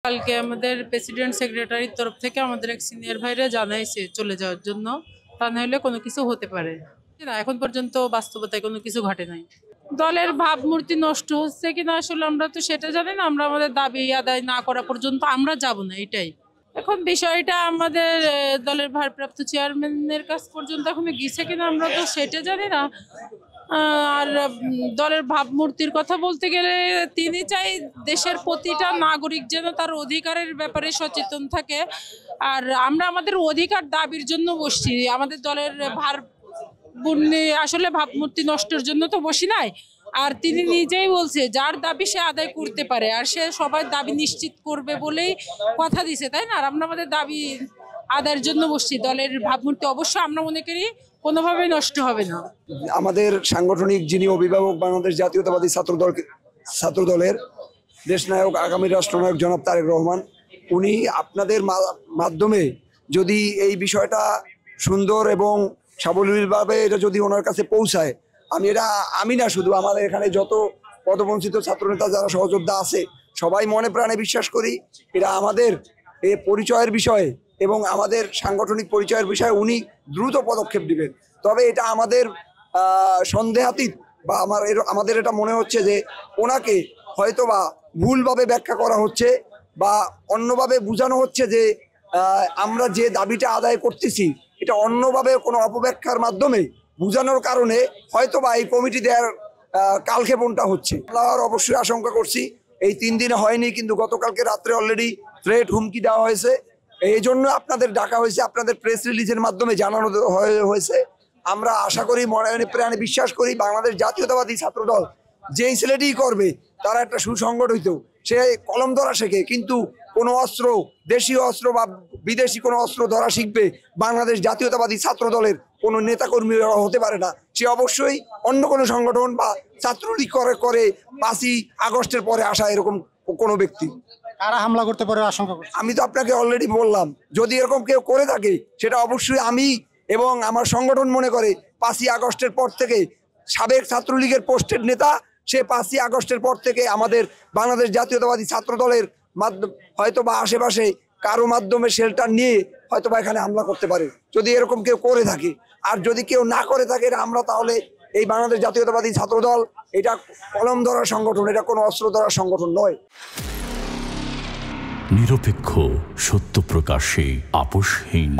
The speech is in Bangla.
কালকে আমাদের প্রেসিডেন্ট সেক্রেটারির তরফ থেকে আমাদের এক সিনিয়র ভাইরা জানাইছে চলে যাওয়ার জন্য, তা নাহলে কোনো কিছু হতে পারে না। এখন পর্যন্ত বাস্তবতায় কোনো কিছু ঘটে নাই। দলের ভাবমূর্তি নষ্ট হচ্ছে কিনা আসলে আমরা তো সেটা জানি না। আমরা আমাদের দাবি আদায় না করা পর্যন্ত আমরা যাব না, এটাই। এখন বিষয়টা আমাদের দলের ভারপ্রাপ্ত চেয়ারম্যানের কাছ পর্যন্ত এখনো গিয়েছে কিনা আমরা তো সেটা জানি না। আর দলের ভাবমূর্তির কথা বলতে গেলে তিনি চাই দেশের প্রতিটা নাগরিক যেন তার অধিকারের ব্যাপারে সচেতন থাকে। আর আমরা আমাদের অধিকার দাবির জন্য বসছি। আমাদের দলের আসলে ভাবমূর্তি নষ্টের জন্য তো বসি নাই। আর তিনি নিজেই বলছে যার দাবি সে আদায় করতে পারে, আর সে সবার দাবি নিশ্চিত করবে বলেই কথা দিছে, তাই না? আর আমরা আমাদের দাবি আদায়ের জন্য বসছি। দলের ভাবমূর্তি অবশ্যই আমরা মনে করি কোনোভাবেই নষ্ট হবে না। আমাদের সাংগঠনিক যিনি অভিভাবক বাংলাদেশ জাতীয়তাবাদী ছাত্র দলের দেশনায়ক আগামী রাষ্ট্রনায়ক জনাব তারেক রহমান, উনি আপনাদের মাধ্যমে যদি এই বিষয়টা সুন্দর এবং সাবলীলভাবে এটা যদি ওনার কাছে পৌঁছায়, আমি না শুধু আমাদের এখানে যত পদবঞ্চিত ছাত্রনেতা যারা সহযোদ্ধা আছে সবাই মনে প্রাণে বিশ্বাস করি এটা আমাদের এই পরিচয়ের বিষয়ে এবং আমাদের সাংগঠনিক পরিচয়ের বিষয়ে উনি দ্রুত পদক্ষেপ নেবেন। তবে এটা আমাদের সন্দেহাতীত বা আমাদের এটা মনে হচ্ছে যে ওনাকে হয়তোবা ভুলভাবে ব্যাখ্যা করা হচ্ছে বা অন্যভাবে বোঝানো হচ্ছে যে আমরা যে দাবিটা আদায় করতেছি এটা অন্যভাবে কোনো অপব্যাখ্যার মাধ্যমে বোঝানোর কারণে হয়তোবা এই কমিটি দেওয়ার কালক্ষেপণটা হচ্ছে। আমরা অবশ্যই আশঙ্কা করছি এই 3 দিনে হয়নি, কিন্তু গতকালকে রাত্রে অলরেডি থ্রেট হুমকি দেওয়া হয়েছে। এই জন্য আপনাদের ডাকা হয়েছে, আপনাদের প্রেস রিলিজের মাধ্যমে জানানো হয়েছে। আমরা আশা করি, মনে প্রাণে বিশ্বাস করি বাংলাদেশ জাতীয়তাবাদী ছাত্রদল যেই ছেলেটিই করবে তারা একটা সুসংগঠিত, সে কলম ধরা শেখে, কিন্তু কোনো অস্ত্র, দেশীয় অস্ত্র বা বিদেশি কোনো অস্ত্র ধরা শিখবে বাংলাদেশ জাতীয়তাবাদী ছাত্র দলের কোনো নেতাকর্মীরা হতে পারে না। সে অবশ্যই অন্য কোনো সংগঠন বা ছাত্রলীগ করে 5ই আগস্টের পরে আসা এরকম কোনো ব্যক্তি। কারা হামলা করতে পারে আশঙ্কা করছে? আমি তো আপনাকে অলরেডি বললাম, যদি এরকম কেউ করে থাকে সেটা অবশ্যই আমি এবং আমার সংগঠন মনে করে 5ই আগস্টের পর থেকে সাবেক ছাত্রলীগের পোস্টেড নেতা, সে 5ই আগস্টের পর থেকে আমাদের বাংলাদেশ জাতীয়তাবাদী ছাত্র দলের মাধ্যমে হয়তো বা আশেপাশে কারো মাধ্যমে শেল্টার নিয়ে হয়তো বা এখানে হামলা করতে পারে, যদি এরকম কেউ করে থাকে। আর যদি কেউ না করে থাকে, আমরা তাহলে এই বাংলাদেশ জাতীয়তাবাদী ছাত্র দল এটা কলম ধরার সংগঠন, এটা কোনো অস্ত্র ধরার সংগঠন নয়। নিরপেক্ষ, সত্য প্রকাশে আপোষহীন।